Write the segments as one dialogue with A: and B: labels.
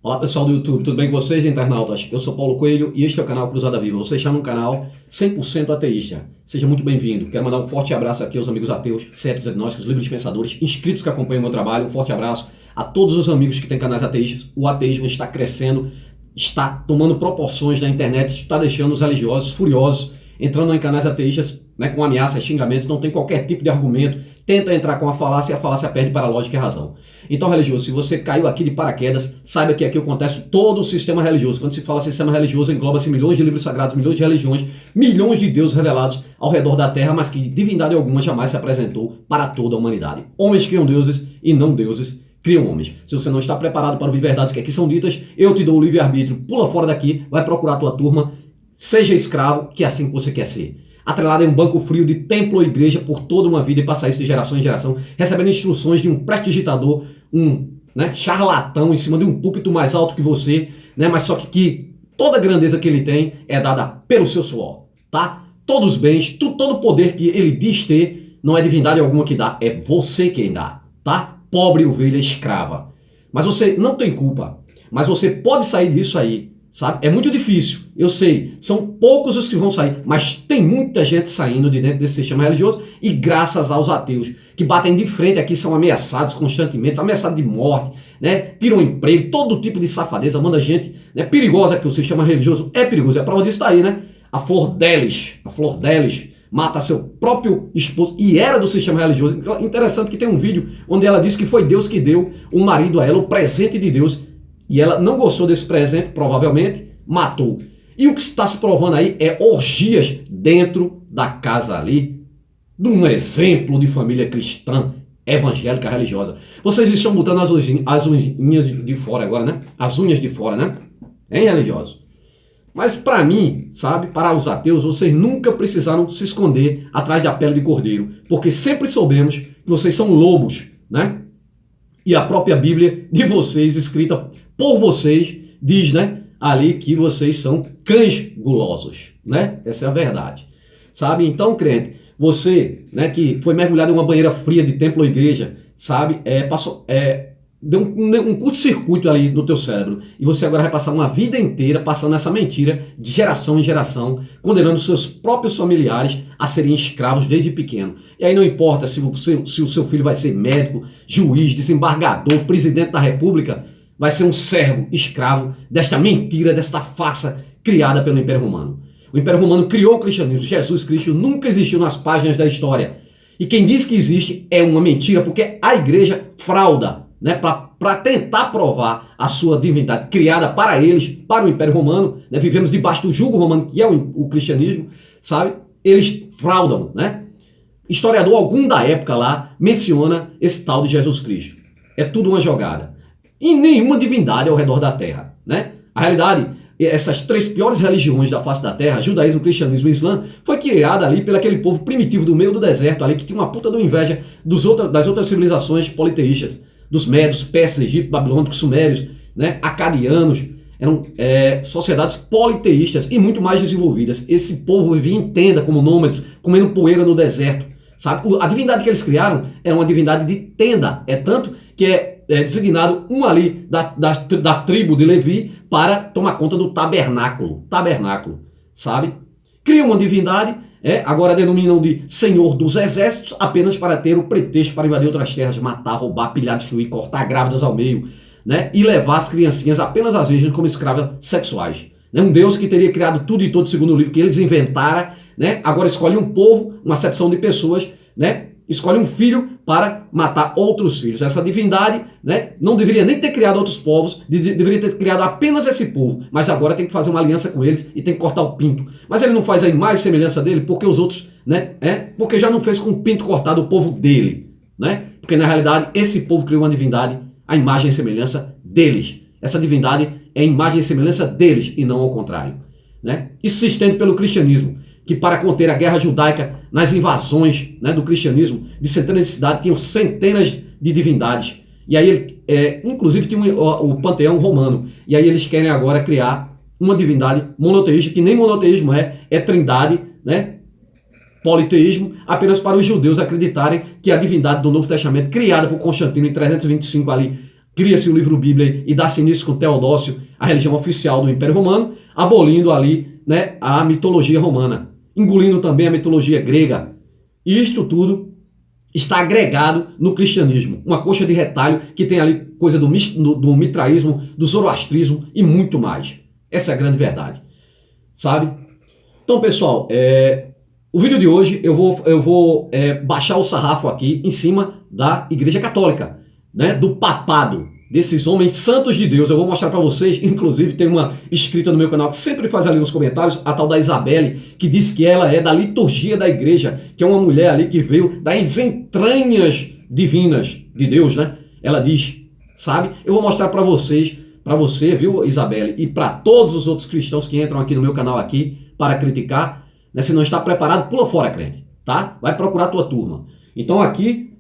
A: Olá pessoal do YouTube, tudo bem com vocês, internautas? Eu sou Paulo Coelho e este é o canal Cruzada Viva. Você está num canal 100% ateísta. Seja muito bem-vindo. Quero mandar um forte abraço aqui aos amigos ateus, céticos, agnósticos, livres pensadores, inscritos que acompanham o meu trabalho. Um forte abraço a todos os amigos que têm canais ateístas. O ateísmo está crescendo, está tomando proporções na internet, está deixando os religiosos furiosos, entrando em canais ateístas, com ameaças, xingamentos, não tem qualquer tipo de argumento, tenta entrar com a falácia e a falácia perde para a lógica e a razão. Então, religioso, se você caiu aqui de paraquedas, saiba que aqui eu contesto todo o sistema religioso. Quando se fala sistema religioso, engloba-se milhões de livros sagrados, milhões de religiões, milhões de deuses revelados ao redor da Terra, mas que divindade alguma jamais se apresentou para toda a humanidade. Homens criam deuses e não deuses criam homens. Se você não está preparado para ouvir verdades que aqui são ditas, eu te dou o livre-arbítrio, pula fora daqui, vai procurar a tua turma, seja escravo, que é assim que você quer ser. Atrelado em um banco frio de templo ou igreja por toda uma vida e passar isso de geração em geração, recebendo instruções de um prestidigitador, charlatão em cima de um púlpito mais alto que você, mas só que toda a grandeza que ele tem é dada pelo seu suor, tá? Todos os bens, todo o poder que ele diz ter, não é divindade alguma que dá, é você quem dá, tá? Pobre ovelha escrava. Mas você não tem culpa, mas você pode sair disso aí, sabe? É muito difícil, eu sei, são poucos os que vão sair, mas tem muita gente saindo de dentro desse sistema religioso e graças aos ateus que batem de frente aqui, são ameaçados constantemente, ameaçados de morte, tiram emprego, todo tipo de safadeza, manda gente perigosa, que o sistema religioso é perigoso, a prova disso está aí, a Flor Delis mata seu próprio esposo e era do sistema religioso. Interessante que tem um vídeo onde ela diz que foi Deus que deu o marido a ela, o presente de Deus, e ela não gostou desse presente, provavelmente, matou. E o que está se provando aí é orgias dentro da casa ali, de um exemplo de família cristã, evangélica, religiosa. Vocês estão botando as unhas de fora agora, As unhas de fora, Hein, religiosos? Mas para mim, para os ateus, vocês nunca precisaram se esconder atrás da pele de cordeiro, porque sempre soubemos que vocês são lobos, E a própria Bíblia de vocês, escrita por vocês, diz, ali que vocês são cães gulosos, Essa é a verdade, Então, crente, você, que foi mergulhado em uma banheira fria de templo ou igreja, deu um curto-circuito ali no teu cérebro, e você agora vai passar uma vida inteira passando essa mentira de geração em geração, condenando seus próprios familiares a serem escravos desde pequeno. E aí não importa se o seu filho vai ser médico, juiz, desembargador, presidente da república, vai ser um servo escravo desta mentira, desta farsa criada pelo Império Romano. O Império Romano criou o cristianismo. Jesus Cristo nunca existiu nas páginas da história. E quem diz que existe é uma mentira, porque a igreja frauda, para tentar provar a sua divindade criada para eles, para o Império Romano. Vivemos debaixo do jugo romano, que é o cristianismo, Eles fraudam, Historiador algum da época lá menciona esse tal de Jesus Cristo. É tudo uma jogada. E nenhuma divindade ao redor da terra, A realidade, essas três piores religiões da face da terra, judaísmo, cristianismo e islã, foi criada ali pelo aquele povo primitivo do meio do deserto ali, que tinha uma puta de inveja das outras civilizações politeístas, dos medos, persas, egípcios, babilônicos, sumérios, acadianos. Eram sociedades politeístas e muito mais desenvolvidas. Esse povo vivia em tenda, como nômades, comendo poeira no deserto, A divindade que eles criaram era uma divindade de tenda. É tanto que é designado um ali da tribo de Levi para tomar conta do tabernáculo, Criam uma divindade, agora denominam de Senhor dos Exércitos, apenas para ter o pretexto para invadir outras terras, matar, roubar, pilhar, destruir, cortar grávidas ao meio, e levar as criancinhas, apenas as virgens, como escravas sexuais. Um Deus que teria criado tudo e todo segundo o livro que eles inventaram, agora escolhe um povo, uma acepção de pessoas, escolhe um filho para matar outros filhos. Essa divindade, não deveria nem ter criado outros povos, deveria ter criado apenas esse povo, mas agora tem que fazer uma aliança com eles e tem que cortar o pinto. Mas ele não faz a imagem e semelhança dele, porque os outros, porque já não fez com o pinto cortado o povo dele, Porque na realidade esse povo criou uma divindade, a imagem e semelhança deles. Essa divindade é a imagem e semelhança deles e não ao contrário, Isso se estende pelo cristianismo, que para conter a guerra judaica nas invasões do cristianismo, de centenas de cidades, tinham centenas de divindades. E aí, inclusive, tinha o panteão romano. E aí eles querem agora criar uma divindade monoteísta, que nem monoteísmo é trindade, politeísmo, apenas para os judeus acreditarem que a divindade do Novo Testamento, criada por Constantino em 325 ali cria-se o livro Bíblia e dá-se início com Teodócio, a religião oficial do Império Romano, abolindo ali, né, a mitologia romana, engolindo também a mitologia grega. E isto tudo está agregado no cristianismo, uma coxa de retalho que tem ali coisa do mitraísmo, do zoroastrismo e muito mais. Essa é a grande verdade, sabe? Então, pessoal, o vídeo de hoje eu vou baixar o sarrafo aqui em cima da Igreja Católica, né, do papado, desses homens santos de Deus. Eu vou mostrar para vocês, inclusive tem uma inscrita no meu canal que sempre faz ali nos comentários, a tal da Isabelle, que diz que ela é da liturgia da igreja, que é uma mulher ali que veio das entranhas divinas de Deus, né? Ela diz, sabe? Eu vou mostrar para vocês, para você, viu, Isabelle, e para todos os outros cristãos que entram aqui no meu canal aqui para criticar, né? Se não está preparado, pula fora, crente, tá? Vai procurar a tua turma. Então aqui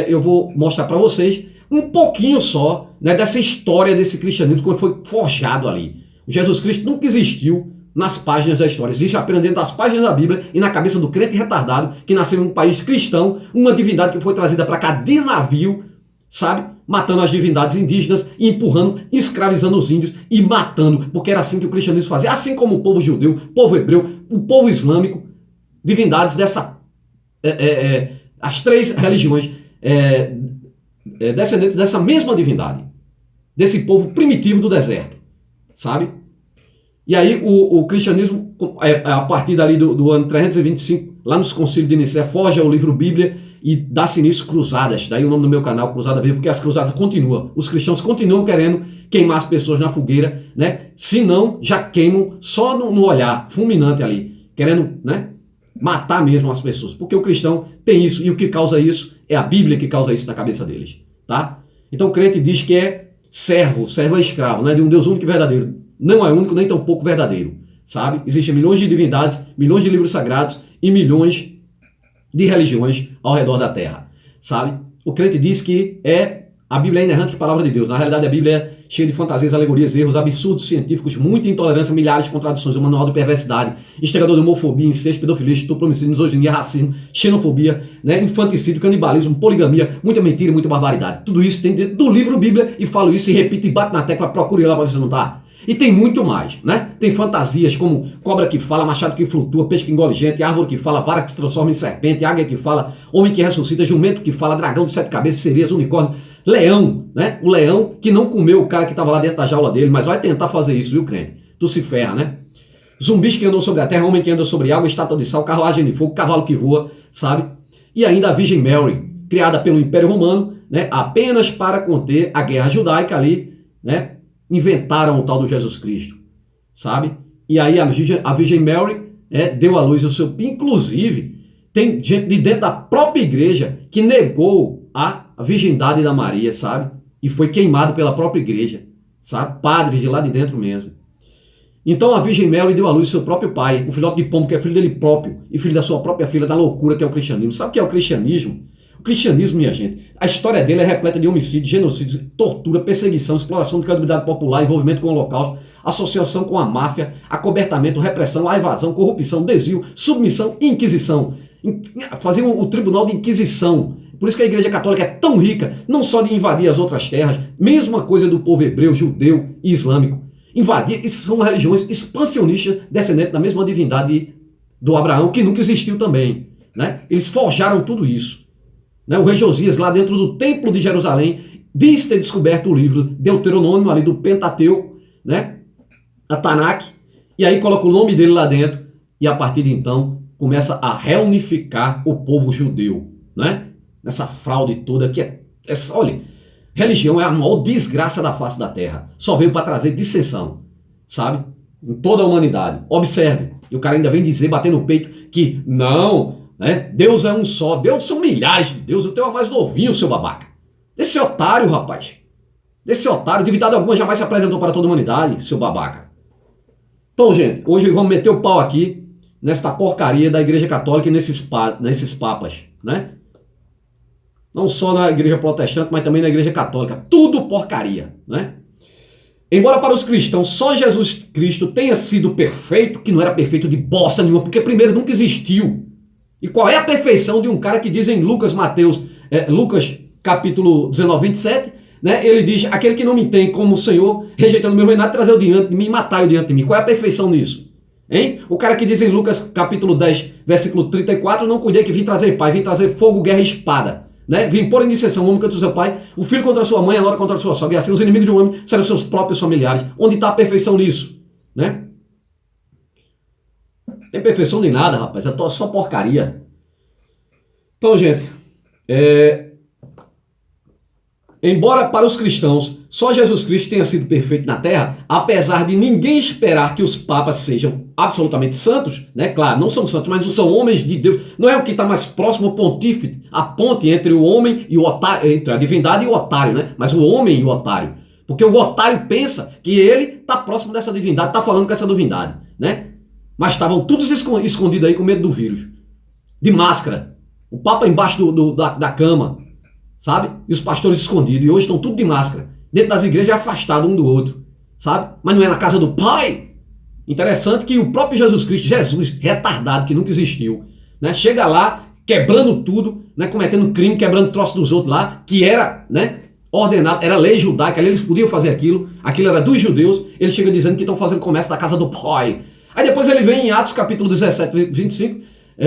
A: eu vou mostrar para vocês um pouquinho só, né, dessa história desse cristianismo, como foi forjado ali. O Jesus Cristo nunca existiu nas páginas da história, existe apenas dentro das páginas da Bíblia e na cabeça do crente retardado que nasceu em um país cristão, uma divindade que foi trazida para cá de navio, sabe, matando as divindades indígenas, empurrando, escravizando os índios e matando, porque era assim que o cristianismo fazia, assim como o povo judeu, o povo hebreu, o povo islâmico, divindades as três religiões descendentes dessa mesma divindade, desse povo primitivo do deserto, sabe? E aí o cristianismo, a partir dali do ano 325, lá nos concílios de Nicéia, forja o livro Bíblia e dá-se início cruzadas. Daí o nome do meu canal, Cruzada Viva, porque as cruzadas continuam. Os cristãos continuam querendo queimar as pessoas na fogueira, né? Se não, já queimam só no olhar, fulminante ali, querendo, né, matar mesmo as pessoas. Porque o cristão tem isso, e o que causa isso é a Bíblia que causa isso na cabeça deles, tá? Então o crente diz que é servo é escravo, né, de um Deus único e verdadeiro. Não é único nem tão pouco verdadeiro, sabe? Existem milhões de divindades, milhões de livros sagrados e milhões de religiões ao redor da terra, sabe? O crente diz que a Bíblia é inerrante que palavra de Deus. Na realidade, a Bíblia é cheia de fantasias, alegorias, erros, absurdos científicos, muita intolerância, milhares de contradições, um manual de perversidade, instigador de homofobia, incesto, pedofilia, estupro, homicídio, misoginia, racismo, xenofobia, né, infanticídio, canibalismo, poligamia, muita mentira e muita barbaridade. Tudo isso tem dentro do livro Bíblia, e falo isso e repito e bato na tecla, procure lá para ver se não tá. E tem muito mais, né? Tem fantasias como cobra que fala, machado que flutua, peixe que engole gente, árvore que fala, vara que se transforma em serpente, águia que fala, homem que ressuscita, jumento que fala, dragão de 7 cabeças, sereias, unicórnio, leão, né? O leão que não comeu o cara que estava lá dentro da jaula dele, mas vai tentar fazer isso, viu, crente? Tu se ferra, né? Zumbis que andam sobre a terra, homem que anda sobre água, estátua de sal, carruagem de fogo, cavalo que voa, sabe? E ainda a Virgem Mary, criada pelo Império Romano, né? Apenas para conter a guerra judaica ali, né? Inventaram o tal do Jesus Cristo, sabe? E aí a Virgem Mary deu à luz o seu... Inclusive, tem gente de dentro da própria igreja que negou a virgindade da Maria, sabe? E foi queimado pela própria igreja, sabe? Padres de lá de dentro mesmo. Então a Virgem Mary deu à luz seu próprio pai, o filhote de pombo, que é filho dele próprio, e filho da sua própria filha, da loucura que é o cristianismo. Sabe o que é o cristianismo? O cristianismo, minha gente, a história dele é repleta de homicídios, genocídios, tortura, perseguição, exploração de credibilidade popular, envolvimento com o Holocausto, associação com a máfia, acobertamento, repressão, a evasão, corrupção, desvio, submissão e inquisição. Faziam o tribunal de inquisição. Por isso que a Igreja Católica é tão rica, não só de invadir as outras terras, mesma coisa do povo hebreu, judeu e islâmico. Invadir, isso são religiões expansionistas, descendentes da mesma divindade do Abraão, que nunca existiu também, né? Eles forjaram tudo isso. Né? O rei Josias, lá dentro do templo de Jerusalém, diz ter descoberto o livro Deuteronômio, ali do Pentateuco, né? A Tanakh, e aí coloca o nome dele lá dentro, e a partir de então começa a reunificar o povo judeu, né? Nessa fraude toda que olha, religião é a maior desgraça da face da terra, só veio para trazer dissensão, sabe? Em toda a humanidade. Observe, e o cara ainda vem dizer, bater no peito, que não... né? Deus é um só, Deus são milhares de deuses, o teu é mais novinho, seu babaca. Esse otário, rapaz, desse otário, divindade alguma jamais se apresentou para toda a humanidade, seu babaca. Então, gente, hoje vamos meter o pau aqui, nesta porcaria da Igreja Católica e nesses papas, né? Não só na Igreja Protestante, mas também na Igreja Católica, tudo porcaria, né? Embora para os cristãos só Jesus Cristo tenha sido perfeito, que não era perfeito de bosta nenhuma, porque primeiro nunca existiu. E qual é a perfeição de um cara que diz em Lucas capítulo 19, 27, né, ele diz, aquele que não me tem como Senhor, rejeitando o meu reinado, trazer o diante de mim, matar o diante de mim. Qual é a perfeição nisso? Hein? O cara que diz em Lucas capítulo 10, versículo 34, não cuidei que vim trazer paz, vim trazer fogo, guerra e espada. Né? Vim pôr em dissenção o homem contra o seu pai, o filho contra a sua mãe, a nora contra a sua sogra, e assim os inimigos de um homem serão seus próprios familiares. Onde está a perfeição nisso? Né? Não tem perfeição nem nada, rapaz, é só porcaria. Então, gente, embora para os cristãos só Jesus Cristo tenha sido perfeito na Terra, apesar de ninguém esperar que os papas sejam absolutamente santos, né? Claro, não são santos, mas são homens de Deus. Não é o que está mais próximo ao pontífice, a ponte entre o homem e o otário, entre a divindade e o otário, né? Mas o homem e o otário. Porque o otário pensa que ele está próximo dessa divindade, está falando com essa divindade, né? Mas estavam todos escondidos aí com medo do vírus. De máscara. O Papa embaixo da cama, sabe? E os pastores escondidos. E hoje estão tudo de máscara. Dentro das igrejas afastados um do outro, sabe? Mas não é na casa do Pai. Interessante que o próprio Jesus Cristo, Jesus, retardado, que nunca existiu, né? Chega lá, quebrando tudo, né? Cometendo crime, quebrando troço dos outros lá, que era, né? Ordenado, era lei judaica, ali eles podiam fazer aquilo era dos judeus. Ele chega dizendo que estão fazendo comércio da casa do Pai. Aí depois ele vem em Atos capítulo 17, 25,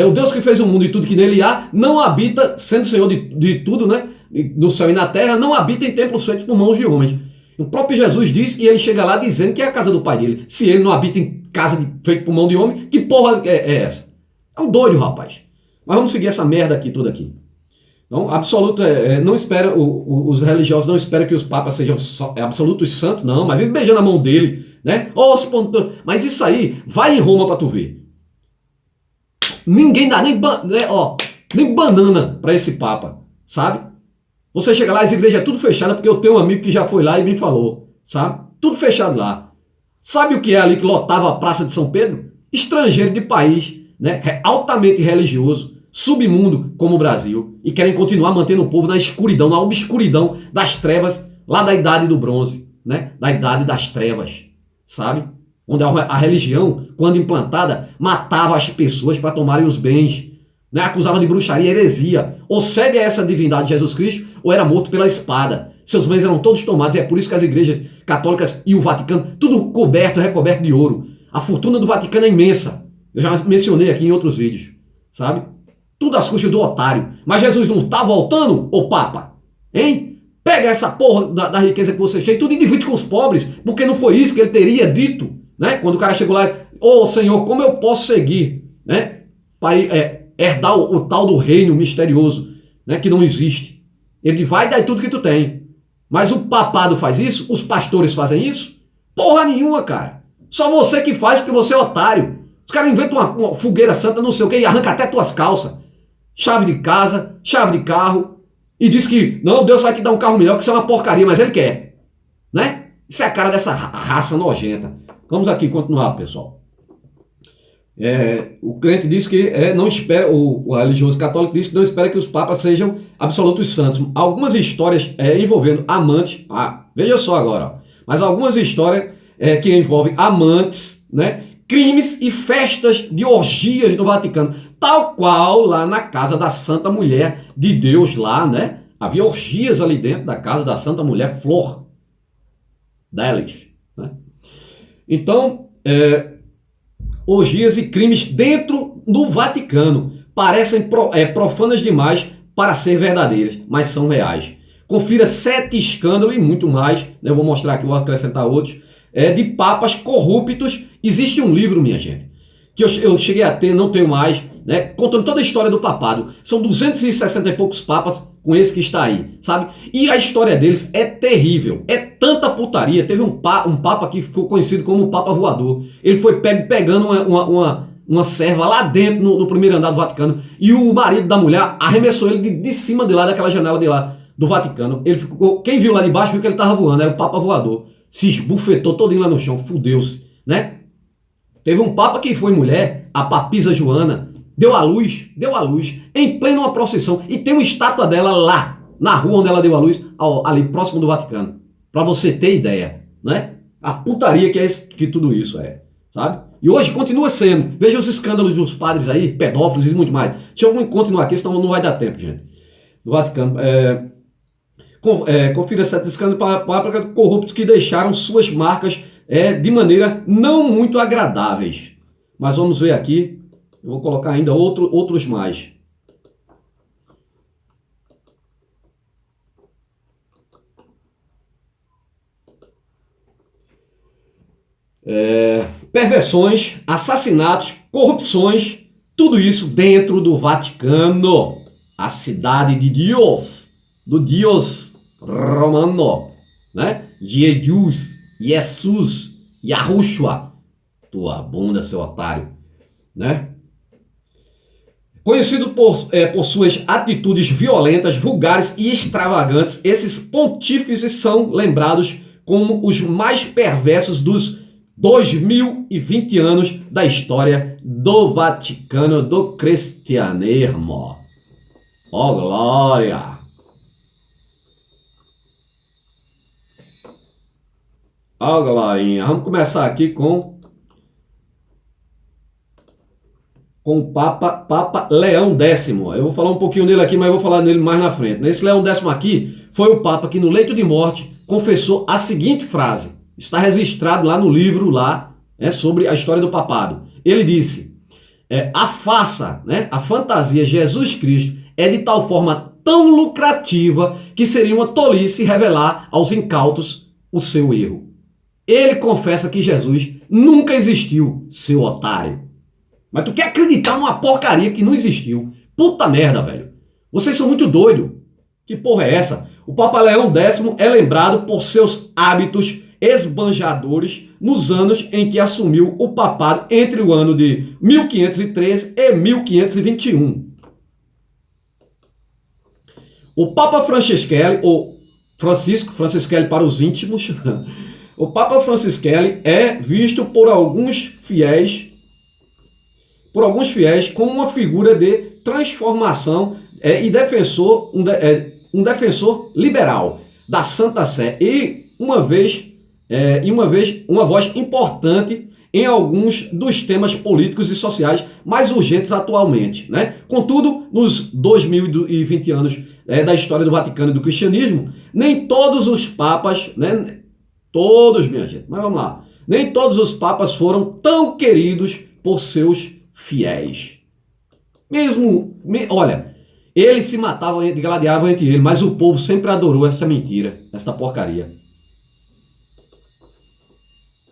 A: o Deus que fez o mundo e tudo que nele há, não habita, sendo Senhor de tudo, né? No céu e na terra, não habita em templos feitos por mãos de homens. O próprio Jesus diz, e ele chega lá dizendo que é a casa do Pai dele. Se ele não habita em casa feita por mão de homem, que porra é essa? É um doido, rapaz. Mas vamos seguir essa merda aqui, toda aqui. Então, absoluto, não espera, os religiosos não esperam que os papas sejam absolutos santos, não, mas vive beijando a mão dele, né? Mas isso aí, vai em Roma pra tu ver. Ninguém dá nem banana pra esse papa, sabe? Você chega lá, as igrejas é tudo fechada, porque eu tenho um amigo que já foi lá e me falou, sabe? Tudo fechado lá. Sabe o que é ali que lotava a Praça de São Pedro? Estrangeiro de país, né? Altamente religioso, submundo como o Brasil, e querem continuar mantendo o povo na escuridão, na obscuridão das trevas, lá da Idade do Bronze, né? Da Idade das Trevas, sabe? Onde a religião, quando implantada, matava as pessoas para tomarem os bens, né? Acusava de bruxaria, heresia. Ou segue essa divindade de Jesus Cristo, ou era morto pela espada. Seus bens eram todos tomados, e é por isso que as igrejas católicas e o Vaticano, tudo coberto, recoberto de ouro. A fortuna do Vaticano é imensa. Eu já mencionei aqui em outros vídeos, sabe? Tudo às custas do otário. Mas Jesus não está voltando, ô Papa? Hein? Pega essa porra da riqueza que você tem, tudo e divide com os pobres, porque não foi isso que ele teria dito, né? Quando o cara chegou lá, ô Senhor, como eu posso seguir, né? Para herdar o tal do reino misterioso, né? Que não existe. Ele vai dar tudo que tu tem. Mas o papado faz isso? Os pastores fazem isso? Porra nenhuma, cara. Só você que faz porque você é otário. Os caras inventam uma fogueira santa, não sei o que, e arranca até tuas calças. Chave de casa, chave de carro. E diz que, não, Deus vai te dar um carro melhor, que isso é uma porcaria, mas ele quer. Né? Isso é a cara dessa raça nojenta. Vamos aqui continuar, pessoal. O crente diz que não espera, o religioso católico diz que não espera que os papas sejam absolutos santos. Algumas histórias envolvendo amantes, veja só agora, ó, mas algumas histórias que envolvem amantes, né, crimes e festas de orgias no Vaticano, tal qual lá na casa da Santa Mulher de Deus lá, né, havia orgias ali dentro da casa da Santa Mulher Flor deles, né? Então, orgias e crimes dentro do Vaticano parecem profanas demais para ser verdadeiras, mas são reais. Confira 7 escândalos e muito mais, né? Eu vou mostrar aqui, vou acrescentar outros, de papas corruptos. Existe um livro, minha gente, que eu cheguei a ter, não tenho mais, né? Contando toda a história do papado. São 260 e poucos papas com esse que está aí, sabe? E a história deles é terrível, é tanta putaria. Teve um papa que ficou conhecido como o Papa Voador. Ele foi pegando uma serva lá dentro, no primeiro andar do Vaticano, e o marido da mulher arremessou ele de cima de lá, daquela janela de lá do Vaticano. Ele ficou, quem viu lá de baixo viu que ele estava voando, era o Papa Voador. Se esbufetou todinho lá no chão, fudeu-se, né? Teve um papa que foi mulher, a Papisa Joana, deu à luz, em plena procissão, e tem uma estátua dela lá, na rua onde ela deu à luz, ali próximo do Vaticano, para você ter ideia, né? A putaria que tudo isso sabe? E hoje continua sendo. Veja os escândalos dos padres aí, pedófilos e muito mais. Deixa eu continuar aqui, senão não vai dar tempo, gente. Do Vaticano. Confira 7 escândalos páprica corruptos que deixaram suas marcas de maneira não muito agradáveis. Mas vamos ver aqui, eu vou colocar ainda outros mais. Perversões, assassinatos, corrupções, tudo isso dentro do Vaticano, a cidade de Deus, do Deus romano, né? Jesus, Yahushua, tua bunda, seu otário, né? Conhecido por suas atitudes violentas, vulgares e extravagantes, esses pontífices são lembrados como os mais perversos dos 2020 anos da história do Vaticano, do cristianismo. Oh, glória! Oh, glorinha! Vamos começar aqui com o Papa Leão X. Eu vou falar um pouquinho dele aqui, mas eu vou falar nele mais na frente. Esse Leão X aqui foi o Papa que no leito de morte confessou a seguinte frase. Está registrado lá no livro, sobre a história do papado. Ele disse, a farsa, a fantasia Jesus Cristo é de tal forma tão lucrativa que seria uma tolice revelar aos incautos o seu erro. Ele confessa que Jesus nunca existiu, seu otário. Mas tu quer acreditar numa porcaria que não existiu? Puta merda, velho. Vocês são muito doidos. Que porra é essa? O Papa Leão X é lembrado por seus hábitos esbanjadores nos anos em que assumiu o papado entre o ano de 1513 e 1521. O Papa Francischelli, ou Francischelli para os íntimos, o Papa Francischelli é visto por alguns fiéis como uma figura de transformação e defensor, um defensor liberal da Santa Sé e uma voz importante em alguns dos temas políticos e sociais mais urgentes atualmente, né? Contudo, nos 2020 anos da história do Vaticano e do cristianismo, nem todos os papas, todos, minha gente, mas vamos lá, nem todos os papas foram tão queridos por seus fiéis. Olha, eles se matavam e gladiavam entre eles, mas o povo sempre adorou essa mentira, essa porcaria.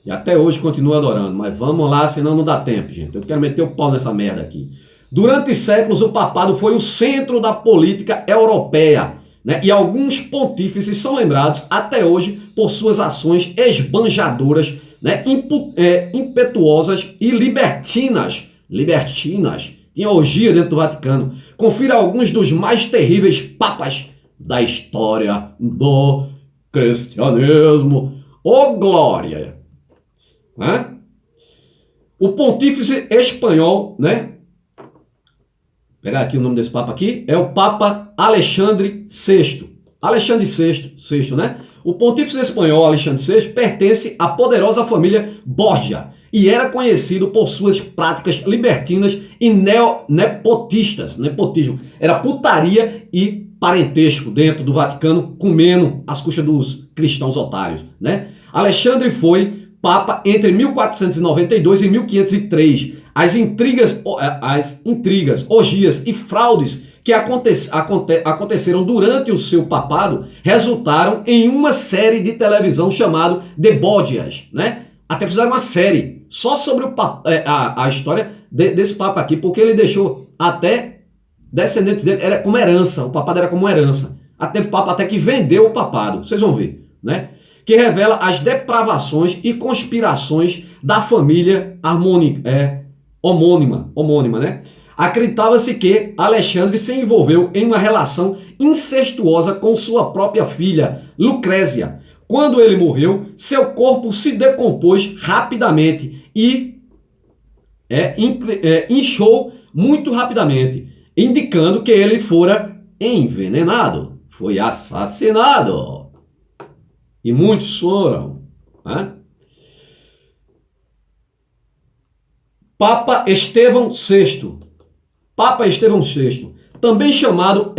A: E até hoje continua adorando, mas vamos lá, senão não dá tempo, gente. Eu quero meter o pau nessa merda aqui. Durante séculos, o papado foi o centro da política europeia, e alguns pontífices são lembrados até hoje por suas ações esbanjadoras, impetuosas e libertinas. Tinha orgia dentro do Vaticano. Confira alguns dos mais terríveis papas da história do cristianismo. Ô, glória! O pontífice espanhol, pegar aqui o nome desse papa aqui, é o Papa Alexandre VI. Alexandre VI, O pontífice espanhol Alexandre VI pertence à poderosa família Borgia e era conhecido por suas práticas libertinas e nepotistas. Nepotismo era putaria e parentesco dentro do Vaticano, comendo às custas dos cristãos otários, Alexandre foi Papa entre 1492 e 1503. As intrigas, orgias e fraudes que aconteceram durante o seu papado resultaram em uma série de televisão chamada The Borgias, Até fizeram uma série só sobre a história desse papa aqui, porque ele deixou até descendentes dele, era como herança, o papado era como herança. Até o papa até que vendeu o papado, vocês vão ver, que revela as depravações e conspirações da família homônima, Acreditava-se que Alexandre se envolveu em uma relação incestuosa com sua própria filha, Lucrécia. Quando ele morreu, seu corpo se decompôs rapidamente e inchou muito rapidamente, indicando que ele fora envenenado, foi assassinado. E muitos foram. Papa Estevão VI. Papa Estevão VI, também chamado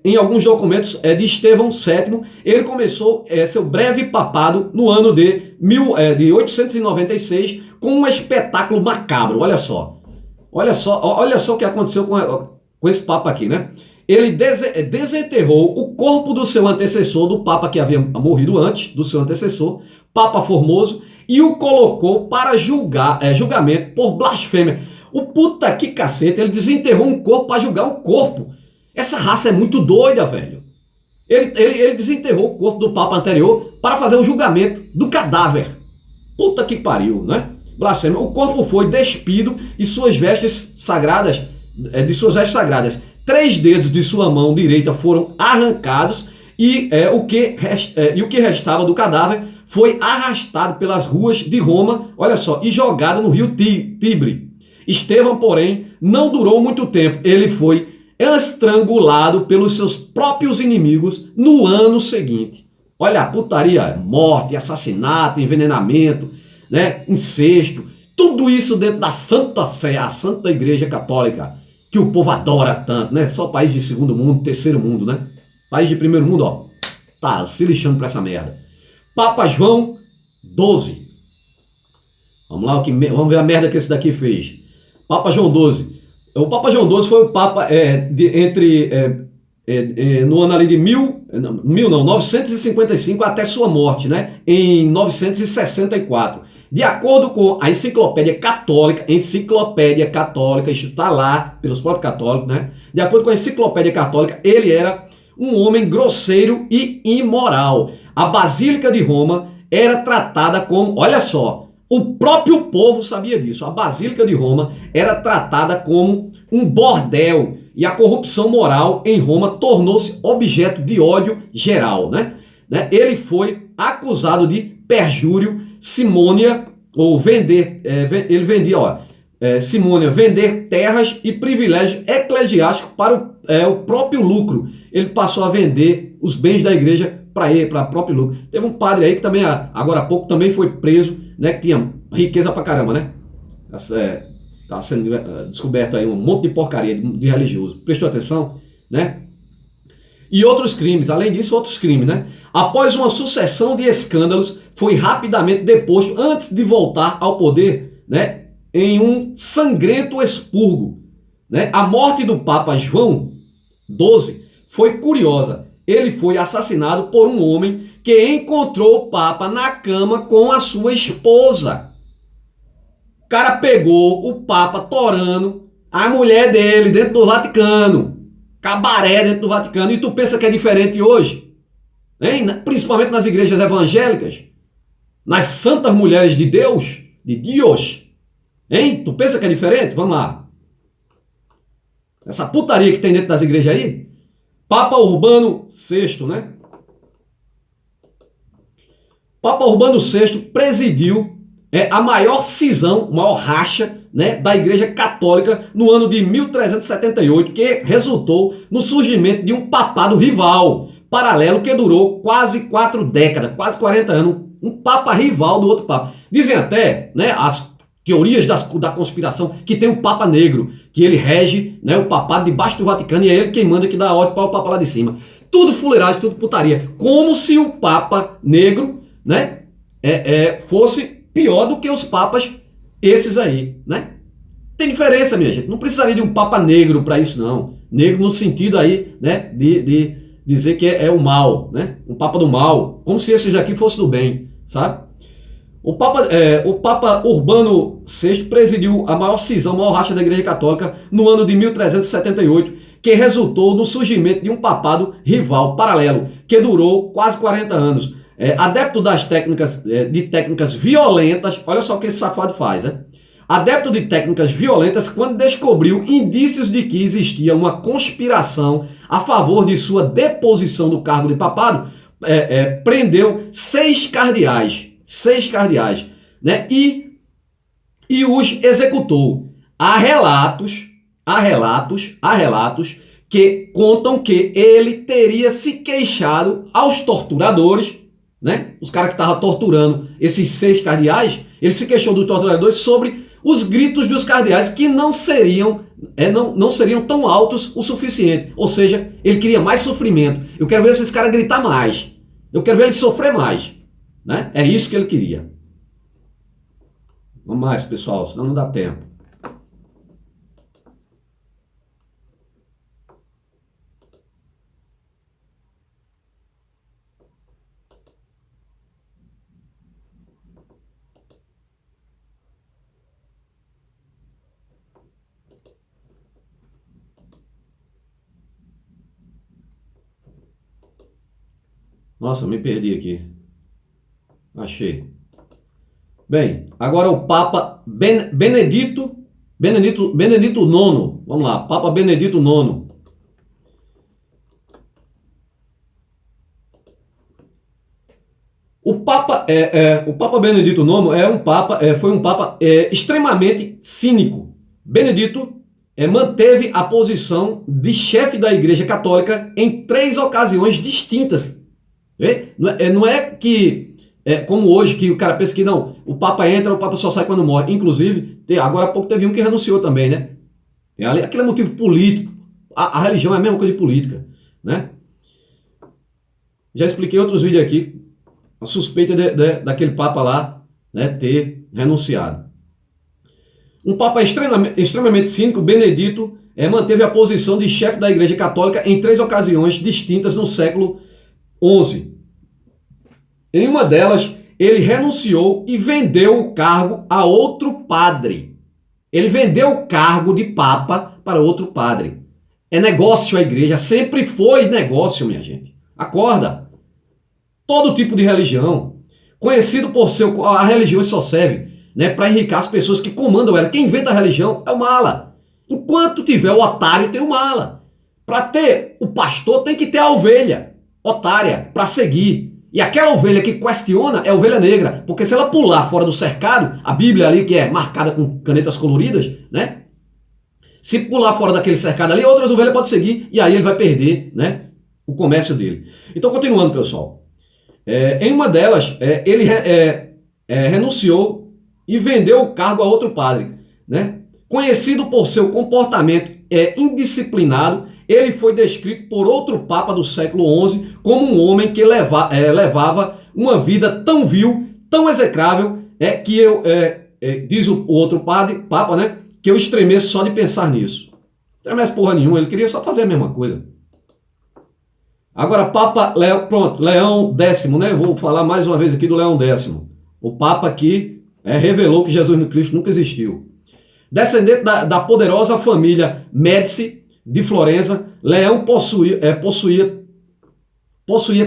A: em alguns documentos de Estevão VII, ele começou seu breve papado no ano de 896 com um espetáculo macabro. Olha só o que aconteceu com esse papa aqui, né? Ele desenterrou o corpo do seu antecessor, do papa que havia morrido antes, do seu antecessor, Papa Formoso, e o colocou para julgamento por blasfêmia. O puta que cacete, ele desenterrou um corpo para julgar o corpo. Essa raça é muito doida, velho. Ele desenterrou o corpo do papa anterior para fazer um julgamento do cadáver. Puta que pariu, né? Blasfêmia. O corpo foi despido e suas vestes sagradas, 3 dedos de sua mão direita foram arrancados e o que restava do cadáver foi arrastado pelas ruas de Roma, olha só, e jogado no rio Tibre. Estevão, porém, não durou muito tempo. Ele foi estrangulado pelos seus próprios inimigos no ano seguinte. Olha a putaria, morte, assassinato, envenenamento, né, incesto, tudo isso dentro da Santa Sé, a Santa Igreja Católica, que o povo adora tanto, né? Só país de segundo mundo, terceiro mundo, né? País de primeiro mundo, ó, tá se lixando pra essa merda. Papa João XII. Vamos lá, vamos ver a merda que esse daqui fez. Papa João XII. O Papa João XII foi o Papa no ano ali de 955 até sua morte, né? Em 964. De acordo com a Enciclopédia Católica, isso está lá pelos próprios católicos, né? De acordo com a Enciclopédia Católica, ele era um homem grosseiro e imoral. A Basílica de Roma era tratada como, olha só, o próprio povo sabia disso. A Basílica de Roma era tratada como um bordel e a corrupção moral em Roma tornou-se objeto de ódio geral, né? Ele foi acusado de perjúrio, simônia, ou vender, ele vendia, simônia, vender terras e privilégios eclesiásticos para o próprio lucro. Ele passou a vender os bens da igreja para ele, para o próprio lucro. Teve um padre aí que também, agora há pouco, também foi preso, né, que tinha riqueza pra caramba, né? Tá sendo descoberto aí um monte de porcaria de religioso. Prestou atenção, né? E outros crimes, além disso, outros crimes, né? Após uma sucessão de escândalos, foi rapidamente deposto antes de voltar ao poder, né? Em um sangrento expurgo, né? A morte do Papa João XII foi curiosa. Ele foi assassinado por um homem que encontrou o Papa na cama com a sua esposa. O cara pegou o Papa torando a mulher dele dentro do Vaticano. Cabaré dentro do Vaticano. E tu pensa que é diferente hoje? Hein? Principalmente nas igrejas evangélicas. Nas santas mulheres de Deus. De Deus. Hein? Tu pensa que é diferente? Vamos lá. Essa putaria que tem dentro das igrejas aí. Papa Urbano VI, né? Papa Urbano VI presidiu a maior cisão, maior racha, né, da Igreja Católica no ano de 1378, que resultou no surgimento de um papado rival, paralelo, que durou quase 4 décadas, quase 40 anos, um papa rival do outro papa. Dizem até, né, as teorias da conspiração, que tem um papa negro, que ele rege, né, o papado debaixo do Vaticano, e é ele quem manda que dá ordem para o papa lá de cima. Tudo fuleiragem, tudo putaria. Como se o papa negro, né, fosse pior do que os papas esses aí, né? Tem diferença, minha gente. Não precisaria de um papa negro para isso, não. Negro no sentido aí, né, de dizer que é o mal, né? Um papa do mal. Como se esse daqui fosse do bem, sabe? O Papa Urbano VI presidiu a maior cisão, a maior racha da Igreja Católica no ano de 1378, que resultou no surgimento de um papado rival paralelo, que durou quase 40 anos. Adepto das técnicas violentas, olha só o que esse safado faz, né? Adepto de técnicas violentas, quando descobriu indícios de que existia uma conspiração a favor de sua deposição do cargo de papado, prendeu 6 cardeais, né? E os executou. Há relatos que contam que ele teria se queixado aos torturadores, né? Os caras que estavam torturando esses 6 cardeais, ele se queixou dos torturadores sobre os gritos dos cardeais, que não seriam tão altos o suficiente. Ou seja, ele queria mais sofrimento. Eu quero ver esses caras gritar mais. Eu quero ver eles sofrer mais. Né? É isso que ele queria. Vamos mais, pessoal, senão não dá tempo. Nossa, me perdi aqui. Achei. Bem, agora o Papa Benedito IX. Vamos lá, Papa Benedito IX. O Papa Benedito IX foi um Papa extremamente cínico. Benedito manteve a posição de chefe da Igreja Católica em 3 ocasiões distintas. Não é que, como hoje, que o cara pensa que não, o Papa entra, o Papa só sai quando morre. Inclusive, agora há pouco teve um que renunciou também, né? Aquilo é motivo político. A religião é a mesma coisa de política, né? Já expliquei em outros vídeos aqui a suspeita daquele Papa lá, né, ter renunciado. Um Papa extremamente cínico, Benedito, manteve a posição de chefe da Igreja Católica em 3 ocasiões distintas no século XI. Em uma delas, ele renunciou e vendeu o cargo a outro padre. Ele vendeu o cargo de Papa para outro padre. É negócio a igreja, sempre foi negócio, minha gente. Acorda. Todo tipo de religião, conhecido por a religião só serve, né, para enriquecer as pessoas que comandam ela. Quem inventa a religião é o mala. Enquanto tiver o otário, tem o mala. Para ter o pastor, tem que ter a ovelha otária para seguir. E aquela ovelha que questiona é a ovelha negra, porque se ela pular fora do cercado, a Bíblia ali que é marcada com canetas coloridas, né? Se pular fora daquele cercado ali, outras ovelhas podem seguir e aí ele vai perder, né, o comércio dele. Então, continuando, pessoal. Em uma delas, ele renunciou e vendeu o cargo a outro padre, né? Conhecido por seu comportamento indisciplinado, ele foi descrito por outro Papa do século XI como um homem que levava uma vida tão vil, tão execrável, diz o outro Papa, né, que eu estremeço só de pensar nisso. Não estremece porra nenhuma, ele queria só fazer a mesma coisa. Agora, Papa Leão X, né? Vou falar mais uma vez aqui do Leão X. O Papa que revelou que Jesus Cristo nunca existiu. Descendente da poderosa família Médici de Florença, Leão possuía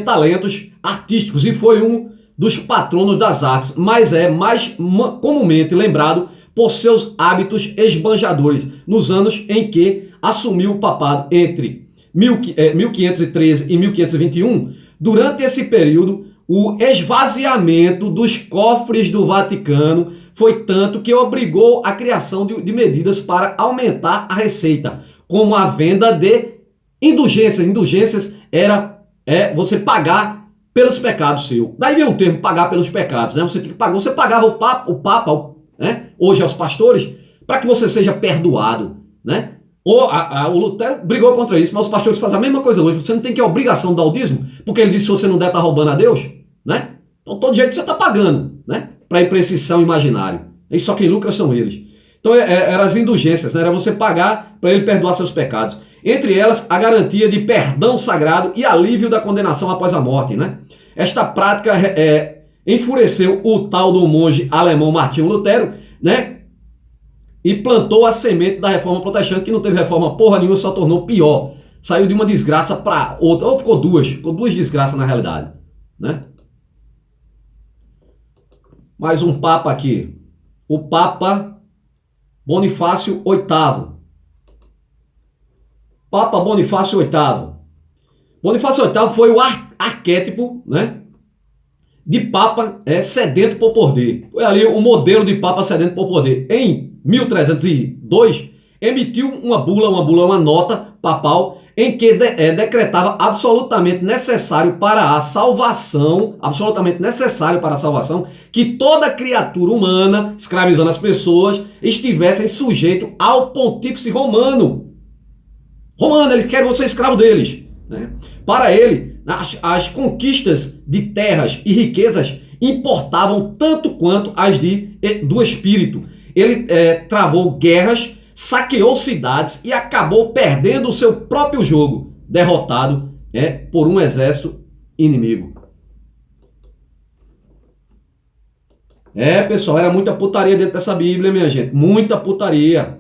A: talentos artísticos e foi um dos patronos das artes, mas é mais comumente lembrado por seus hábitos esbanjadores nos anos em que assumiu o papado entre 1513 e 1521. Durante esse período, o esvaziamento dos cofres do Vaticano foi tanto que obrigou a criação de medidas para aumentar a receita, como a venda de indulgências. Indulgências era você pagar pelos pecados seus. Daí vem o termo pagar pelos pecados, né? Você pagava o Papa, né? Hoje aos pastores, para que você seja perdoado, né? O Lutero brigou contra isso, mas os pastores fazem a mesma coisa hoje. Você não tem que a obrigação do dízimo, porque ele disse que se você não der, tá roubando a Deus, né? Então todo jeito você tá pagando, né? Para ir para esse são imaginário. E só quem lucra são eles. Então eram as indulgências, né? Era você pagar para ele perdoar seus pecados. Entre elas, a garantia de perdão sagrado e alívio da condenação após a morte, né? Esta prática enfureceu o tal do monge alemão Martinho Lutero, né? E plantou a semente da reforma protestante, que não teve reforma porra nenhuma, só tornou pior. Saiu de uma desgraça para outra. Ou ficou duas desgraças na realidade, né? Mais um Papa aqui. O Papa Bonifácio VIII. Papa Bonifácio VIII. Bonifácio VIII foi o arquétipo, né, de Papa sedento por poder. Foi ali o modelo de Papa sedento por poder. Em 1302, emitiu uma nota papal em que decretava absolutamente necessário para a salvação, que toda criatura humana, escravizando as pessoas, estivessem sujeito ao pontífice romano. Eles querem você escravo deles, né? Para ele, as conquistas de terras e riquezas importavam tanto quanto as do espírito. Ele travou guerras, saqueou cidades e acabou perdendo o seu próprio jogo, derrotado por um exército inimigo. Pessoal, era muita putaria dentro dessa Bíblia, minha gente. Muita putaria.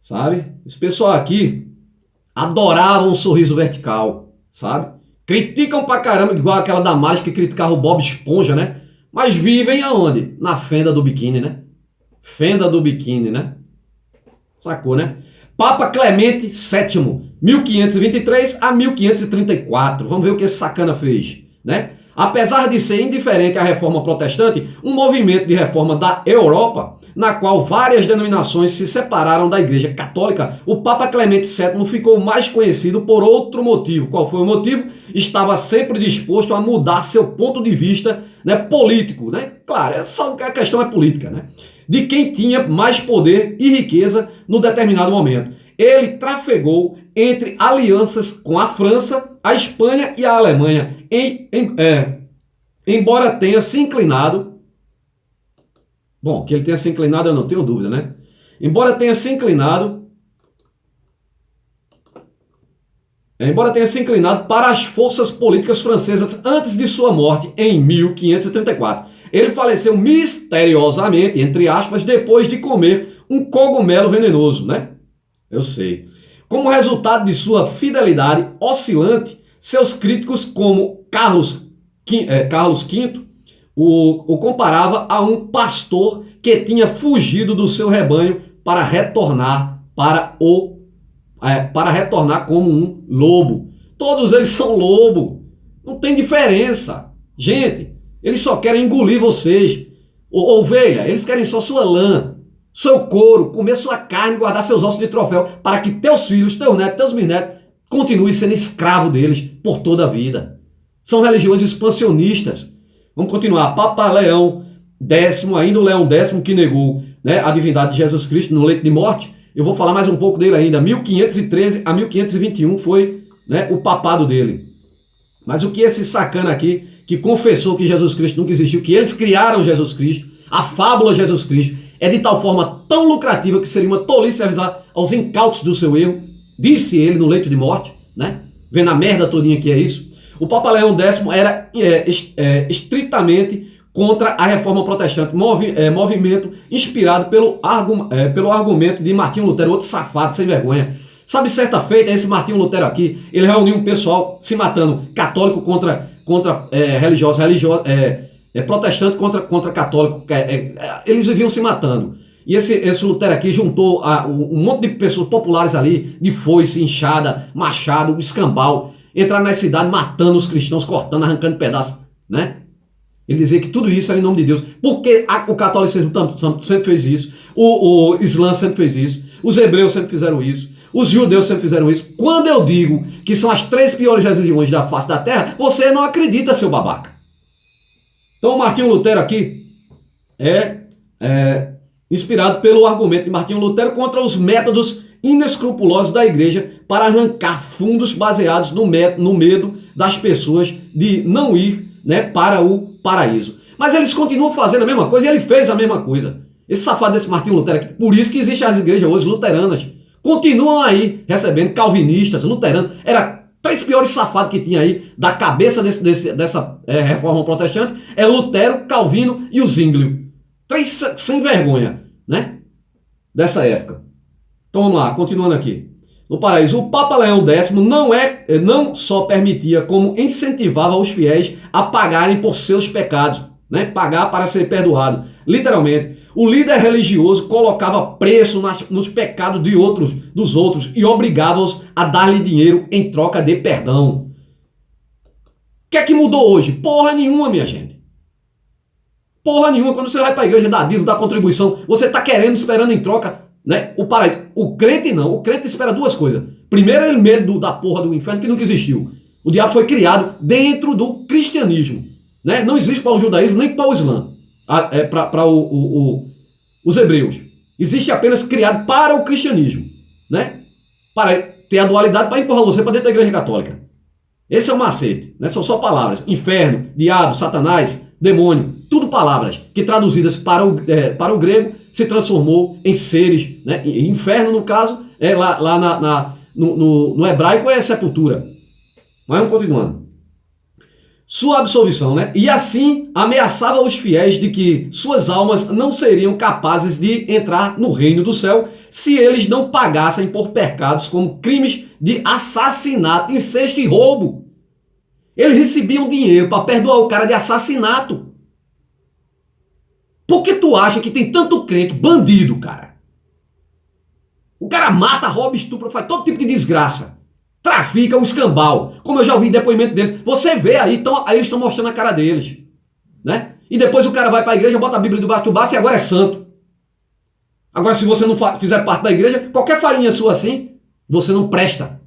A: Sabe? Esse pessoal aqui adoravam um sorriso vertical, sabe? Criticam pra caramba, igual aquela Damares que criticava o Bob Esponja, né? Mas vivem aonde? Na fenda do biquíni, né? Fenda do biquíni, né? Sacou, né? Papa Clemente VII, 1523 a 1534. Vamos ver o que esse sacana fez, né? Apesar de ser indiferente à reforma protestante, um movimento de reforma da Europa, na qual várias denominações se separaram da Igreja Católica, o Papa Clemente VII ficou mais conhecido por outro motivo. Qual foi o motivo? Estava sempre disposto a mudar seu ponto de vista, né, político, né? Claro, a questão é política, né? De quem tinha mais poder e riqueza no determinado momento. Ele trafegou entre alianças com a França, a Espanha e a Alemanha, embora tenha se inclinado. Bom, que ele tenha se inclinado eu não tenho dúvida, né? Embora tenha se inclinado para as forças políticas francesas antes de sua morte em 1534. Ele faleceu misteriosamente, entre aspas, depois de comer um cogumelo venenoso, né? Eu sei. Como resultado de sua fidelidade oscilante, seus críticos, como Carlos V, o comparava a um pastor que tinha fugido do seu rebanho para retornar como um lobo. Todos eles são lobo. Não tem diferença. Gente, eles só querem engolir vocês. Ovelha, eles querem só sua lã, seu couro, comer sua carne, guardar seus ossos de troféu, para que teus filhos, teus netos, teus bisnetos continuem sendo escravo deles por toda a vida. São religiões expansionistas. Vamos continuar. Papa Leão X, ainda o Leão X que negou, né, a divindade de Jesus Cristo no leito de morte. Eu vou falar mais um pouco dele ainda. 1513 a 1521 foi, né, o papado dele. Mas o que esse sacana aqui, que confessou que Jesus Cristo nunca existiu, que eles criaram Jesus Cristo, a fábula Jesus Cristo, é de tal forma tão lucrativa que seria uma tolice avisar aos incautos do seu erro, disse ele no leito de morte, né? Vendo a merda todinha que é isso. O Papa Leão X era estritamente contra a reforma protestante, movimento inspirado pelo argumento de Martinho Lutero, outro safado, sem vergonha. Sabe, certa feita, esse Martinho Lutero aqui, ele reuniu um pessoal se matando, católico contra religioso, protestante contra católico, eles viviam se matando. E esse Lutero aqui juntou um monte de pessoas populares ali, de foice, enxada, machado, escambau, entraram nas cidades matando os cristãos, cortando, arrancando pedaços, né? Ele dizia que tudo isso era em nome de Deus. Porque o catolicismo sempre fez isso, o Islã sempre fez isso, os hebreus sempre fizeram isso, os judeus sempre fizeram isso. Quando eu digo que são as 3 piores religiões da face da terra, você não acredita, seu babaca. Então, Martinho Lutero aqui inspirado pelo argumento de Martinho Lutero contra os métodos inescrupulosos da igreja para arrancar fundos baseados no medo das pessoas de não ir, né, para o paraíso. Mas eles continuam fazendo a mesma coisa e ele fez a mesma coisa. Esse safado desse Martinho Lutero aqui, por isso que existem as igrejas hoje luteranas. Continuam aí recebendo calvinistas, luteranos. Era 3 piores safados que tinha aí da cabeça dessa reforma protestante. É Lutero, Calvino e o Zwinglio. 3 sem vergonha, né? Dessa época. Então vamos lá, continuando aqui. No paraíso, o Papa Leão X não só permitia, como incentivava os fiéis a pagarem por seus pecados, né? Pagar para ser perdoado. Literalmente, o líder religioso colocava preço nos pecados dos outros e obrigava-os a dar-lhe dinheiro em troca de perdão. O que é que mudou hoje? Porra nenhuma, minha gente. Porra nenhuma. Quando você vai para a igreja dar dízimo, dar contribuição, você está querendo, esperando em troca né, o paraíso. O crente não. O crente espera duas coisas. Primeiro, ele medo da porra do inferno que nunca existiu. O diabo foi criado dentro do cristianismo. Né? Não existe para o judaísmo nem para o islã. Para os hebreus. Existe apenas criado para o cristianismo. Né? Para ter a dualidade para empurrar você para dentro da igreja católica. Esse é o macete. Né? São só palavras. Inferno, diabo, satanás, demônio. Tudo palavras que traduzidas para o grego se transformou em seres. Né? Inferno, no caso, no hebraico é sepultura. Mas vamos continuando. Sua absolvição, né? E assim ameaçava os fiéis de que suas almas não seriam capazes de entrar no reino do céu se eles não pagassem por pecados como crimes de assassinato, incesto e roubo. Eles recebiam dinheiro para perdoar o cara de assassinato. Por que tu acha que tem tanto crente bandido, cara? O cara mata, rouba, estupra, faz todo tipo de desgraça. Trafica o escambau. Como eu já ouvi depoimento deles. Você vê aí, aí eles estão mostrando a cara deles. Né? E depois o cara vai para a igreja, bota a Bíblia debaixo do braço e agora é santo. Agora, se você não fizer parte da igreja, qualquer falinha sua assim, você não presta.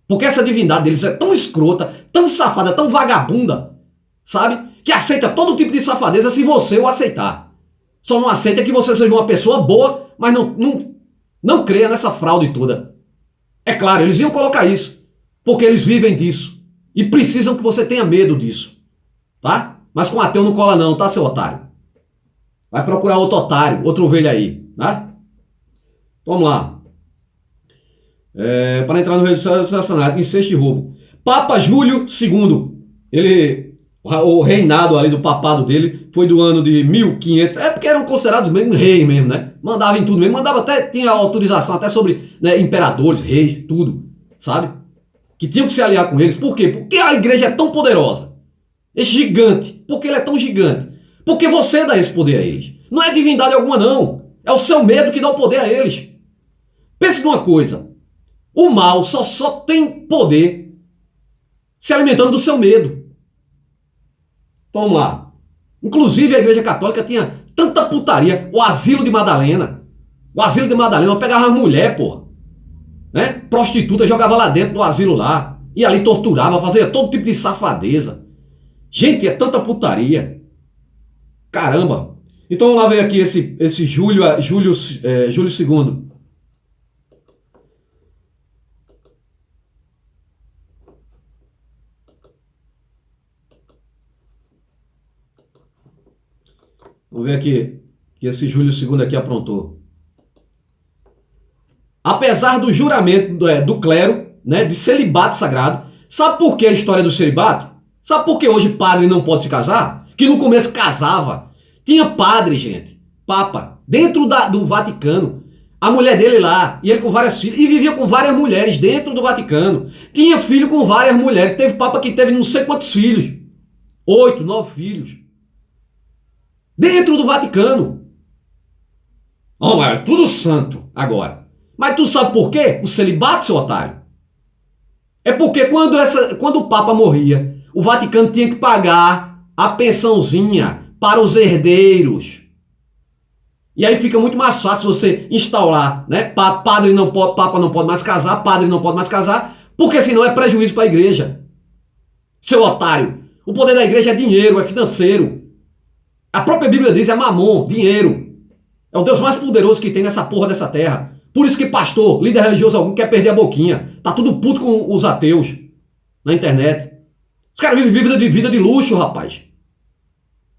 A: Porque essa divindade deles é tão escrota, tão safada, tão vagabunda, sabe? Que aceita todo tipo de safadeza se você o aceitar. Só não aceita que você seja uma pessoa boa, mas não creia nessa fraude toda. É claro, eles iam colocar isso, porque eles vivem disso e precisam que você tenha medo disso, tá? Mas com ateu não cola não, tá, seu otário? Vai procurar outro otário, outra ovelha aí, tá? Vamos lá. Para entrar no reino do céu, incesto e roubo. Papa Júlio II, o reinado ali do papado dele foi do ano de 1500, porque eram considerados mesmo rei mesmo, né? Mandava em tudo mesmo, tinha autorização até sobre, né, imperadores, reis, tudo, sabe? Que tinham que se aliar com eles. Por quê? Porque a igreja é tão poderosa. Esse gigante. Por que ele é tão gigante? Porque você dá esse poder a eles. Não é divindade alguma não. É o seu medo que dá o poder a eles. Pense numa coisa. O mal só tem poder se alimentando do seu medo. Vamos lá. Inclusive a igreja católica tinha tanta putaria. O asilo de Madalena. O asilo de Madalena pegava as mulheres, porra. Né? Prostituta, jogava lá dentro do asilo lá. E ali torturava, fazia todo tipo de safadeza. Gente, é tanta putaria. Caramba. Então vamos lá ver aqui esse Júlio II. Vamos ver aqui que esse Júlio II aqui aprontou. Apesar do juramento do clero, né, de celibato sagrado, sabe por que a história do celibato? Sabe por que hoje padre não pode se casar? Que no começo casava. Tinha padre, gente, papa, dentro do Vaticano. A mulher dele lá, e ele com várias filhas, e vivia com várias mulheres dentro do Vaticano. Tinha filho com várias mulheres. Teve papa que teve não sei quantos filhos. 8, 9 filhos. Dentro do Vaticano. Oh, mas é tudo santo agora. Mas tu sabe por quê? O celibato, seu otário. É porque quando o Papa morria, o Vaticano tinha que pagar a pensãozinha para os herdeiros. E aí fica muito mais fácil você instaurar, né? Papa não pode mais casar, padre não pode mais casar, porque senão é prejuízo para a igreja. Seu otário. O poder da igreja é dinheiro, é financeiro. A própria Bíblia diz, é mamon, dinheiro. É o Deus mais poderoso que tem nessa porra dessa terra. Por isso que pastor, líder religioso algum quer perder a boquinha. Tá tudo puto com os ateus na internet. Os caras vivem vida de luxo, rapaz.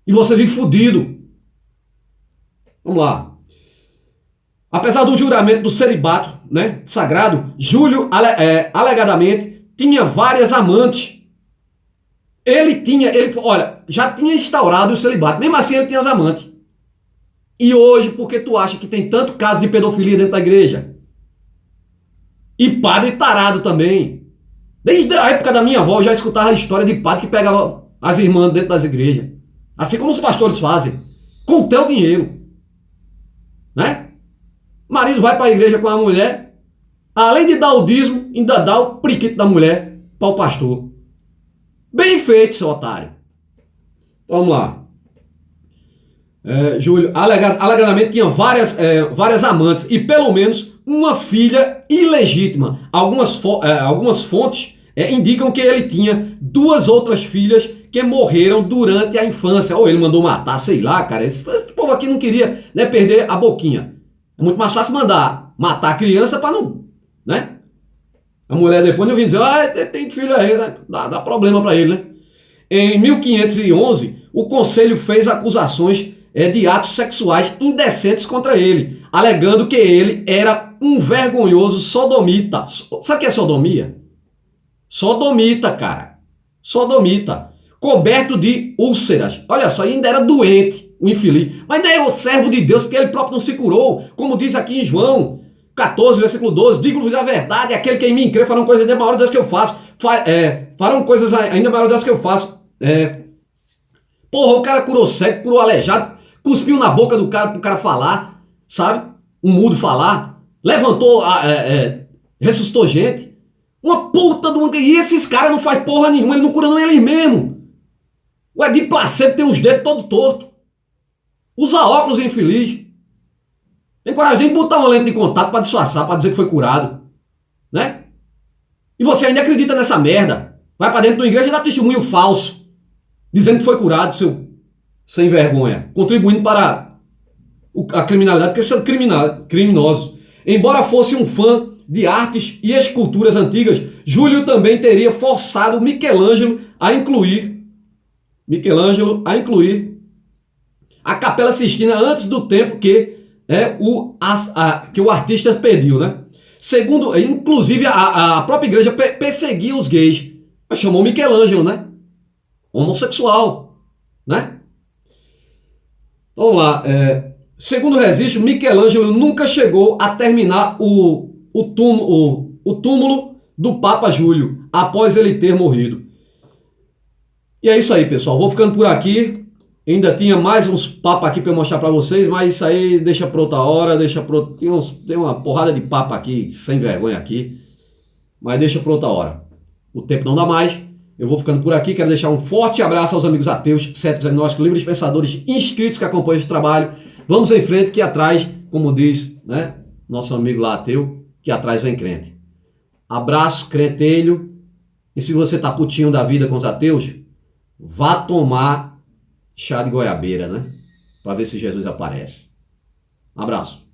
A: E você vive fudido. Vamos lá. Apesar do juramento do celibato, né, sagrado, Júlio alegadamente tinha várias amantes. Ele já tinha instaurado o celibato. Mesmo assim ele tinha as amantes. E hoje, por que tu acha que tem tanto caso de pedofilia dentro da igreja? E padre tarado também. Desde a época da minha avó, eu já escutava a história de padre que pegava as irmãs dentro das igrejas. Assim como os pastores fazem. Com teu dinheiro. Né? O marido vai para a igreja com a mulher. Além de dar o dízimo, ainda dá o priquito da mulher para o pastor. Bem feito, seu otário. Vamos lá. Júlio, alegadamente tinha várias amantes e pelo menos uma filha ilegítima. Algumas fontes indicam que ele tinha duas outras filhas que morreram durante a infância. Ou ele mandou matar, sei lá, cara. Esse povo aqui não queria, né, perder a boquinha. É muito mais fácil mandar matar a criança para não, né? A mulher depois não vem dizer, tem filho aí, né? Dá problema para ele, né? Em 1511, o conselho fez acusações de atos sexuais indecentes contra ele, alegando que ele era um vergonhoso sodomita. Sabe o que é sodomia? Sodomita, cara. Sodomita. Coberto de úlceras. Olha só, ainda era doente, o infeliz. Mas não é o servo de Deus, porque ele próprio não se curou. Como diz aqui em João 14, versículo 12. Digo-vos a verdade, aquele que em mim crê farão coisas ainda maiores das que eu faço. Farão coisas ainda maiores das que eu faço. Porra, o cara curou cego, curou aleijado, cuspiu na boca do cara pro cara falar, sabe? Um mudo falar. Levantou, ressuscitou gente. Uma puta de uma... E esses caras não faz porra nenhuma, ele não cura não eles mesmo. O Edinho Placebo tem uns dedos todo torto. Usa óculos, infeliz. Tem coragem nem de botar uma lente de contato pra disfarçar, pra dizer que foi curado. Né? E você ainda acredita nessa merda. Vai pra dentro da igreja e dá testemunho falso. Dizendo que foi curado, seu sem vergonha. Contribuindo para a criminalidade, porque são criminosos. Embora fosse um fã de artes e esculturas antigas, Júlio também teria forçado Michelangelo a incluir a Capela Sistina antes do tempo que o artista pediu, né? Segundo, inclusive a própria igreja perseguia os gays. Chamou Michelangelo, né? Homossexual, né? Vamos lá. Segundo o registro, Michelangelo nunca chegou a terminar o túmulo do Papa Júlio, após ele ter morrido. E é isso aí, pessoal. Vou ficando por aqui. Ainda tinha mais uns papos aqui para eu mostrar para vocês, mas isso aí deixa para outra hora, tem uma porrada de papo aqui, sem vergonha aqui, mas deixa para outra hora. O tempo não dá mais. Eu vou ficando por aqui. Quero deixar um forte abraço aos amigos ateus, céticos, agnósticos, livres pensadores, inscritos que acompanham esse trabalho. Vamos em frente, que atrás, como diz, né, nosso amigo lá ateu, que atrás vem crente. Abraço, crentelho. E se você tá putinho da vida com os ateus, vá tomar chá de goiabeira, né? Para ver se Jesus aparece. Um abraço.